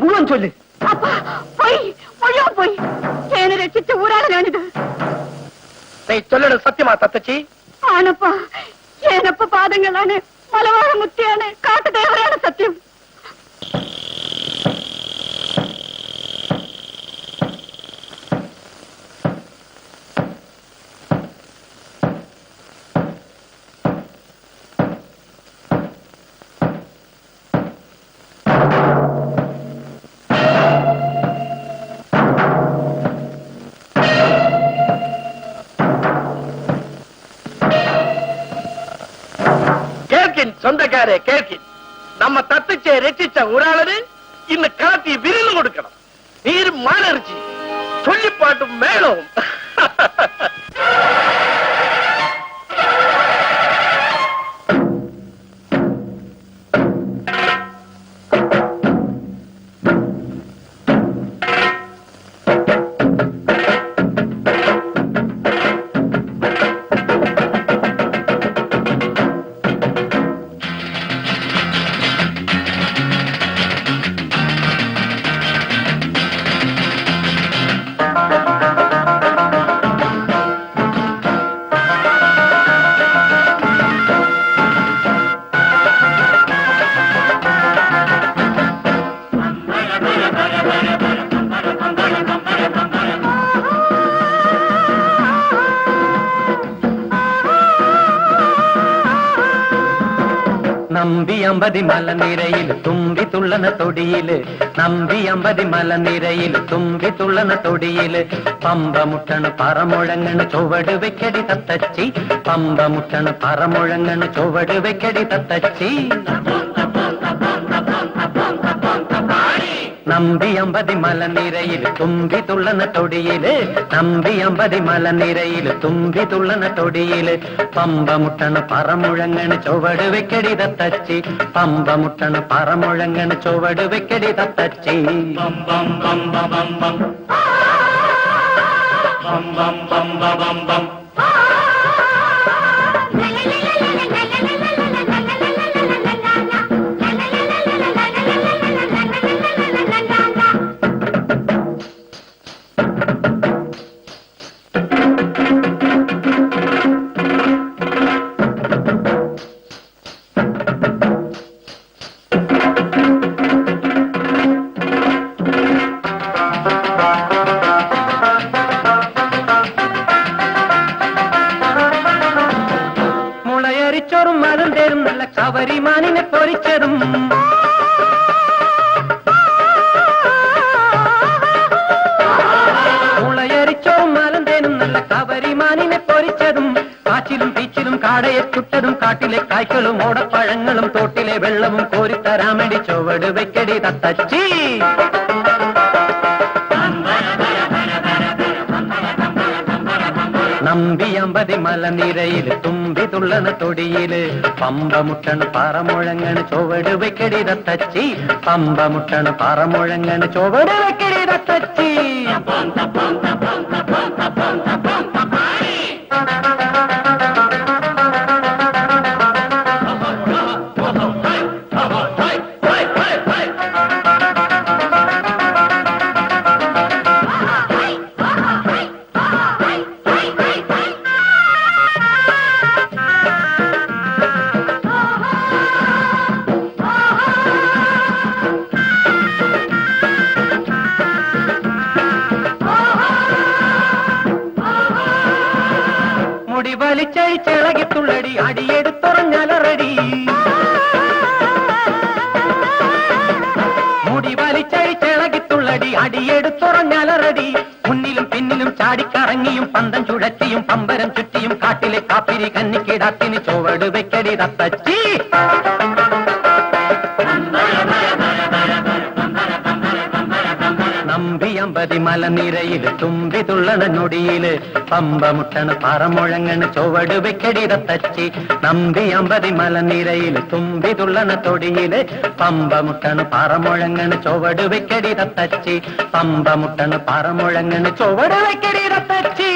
മുഴുവൻ ചൊല്ല്. പോയി മുഴുവൻ പോയി. ചേന രക്ഷിച്ച ഊരാളനാണിത്. ചൊല്ലണ സത്യമാ തത്തച്ചി? ആണപ്പാ. ചേനപ്പ പാദങ്ങളാണ്, മലവാഴ മുത്തിയാണ്, കാട്ടുദേവരാണ് സത്യം. சொந்தக்காரே கேட்கின், நம்ம தத்துச்சை ரட்சிச்ச ஊராளரு இந்த காட்டி விருது கொடுக்கணும். நீர் மானரிச்சி சொல்லி பாட்டும் மேலும். നമ്പി അമ്പതി മലനിരയിൽ തുമ്പി തുള്ളന തൊടിയില്, നമ്പി അമ്പതി മലനിരയിൽ തുമ്പി തുള്ളന തൊടിയില്, പമ്പ മുട്ടണ് പറമുഴങ്ങണ് ചുവട് വെക്കടി തത്തച്ചി, പമ്പ മുട്ടണ് പറമുഴങ്ങണ് ചുവട് വെക്കടി തത്തച്ചി. നമ്പി അമ്പതി മലനിരയിൽ തുമ്പി തുള്ളന തൊടിയില്, നമ്പി അമ്പതി മലനിരയിൽ തുമ്പി തുള്ളന തൊടിയില്, പമ്പ മുട്ടണ് പറമുഴങ്ങണ് ചുവട് വെക്കടി തത്തച്ചി, പമ്പ മുട്ടണ് പറമുഴങ്ങണ് ചുവട് വെക്കടി തത്തച്ചി. ബം ബം ബം ബം ബം ബം ബം ബം ബം ബം. മുളയരിച്ചോറും മരം തേരും നല്ല കവരിമാനിനെ പൊരിച്ചതും, മുളയരിച്ചോറും മരം തേരും നല്ല കവരിമാനിനെ പൊരിച്ചതും, കാച്ചിലും പീച്ചിലും കാടയെ ചുട്ടതും, കാട്ടിലെ കായ്ക്കളും ഓടപ്പഴങ്ങളും തോട്ടിലെ വെള്ളവും കോരിത്തരാമടി ചുവട് വെക്കടി തത്തച്ചി. നമ്പി അമ്പതി മലനിരയിൽ തുമ്പി തുള്ളന തൊടിയില്, പമ്പ മുട്ടണ് പറമുഴങ്ങണ് ചുവട് വെക്കടി തത്തച്ചി, പമ്പ മുട്ടണ് പറമുഴങ്ങണ് ചുവട് വെക്കടി തത്തച്ചി. മുടി വലിച്ചഴിച്ചിളകിത്തുള്ളടി അടിയെടുത്തുറഞ്ഞലറടി, മുടി വലിച്ചഴിച്ചിളകിത്തുള്ളടി അടിയെടുത്തുറഞ്ഞലറടി, മുന്നിലും പിന്നിലും ചാടിക്കറങ്ങിയും പന്തം ചുഴറ്റിയും പമ്പരം ചുറ്റിയും കാട്ടിലെ കാപ്പിരി കന്നിക്കിടാത്തിന് ചുവട് വെക്കടി തത്തച്ചി. നമ്പി അമ്പതി മലനിരയിൽ തുമ്പി തുള്ളണ നൊടിയില്, പമ്പ മുട്ടണ് പറമുഴങ്ങണ് ചുവട് വെക്കടി തത്തച്ചി, നമ്പി അമ്പതി മലനിരയിൽ തുമ്പി തുള്ളണ തൊടിയില്, പമ്പ മുട്ടണ് പറമുഴങ്ങണ് ചുവട് വെക്കടി തത്തച്ചി, പമ്പ മുട്ടണ് പറമുഴങ്ങണ് ചുവട് വെക്കടി തത്തച്ചി.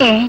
ഏൻ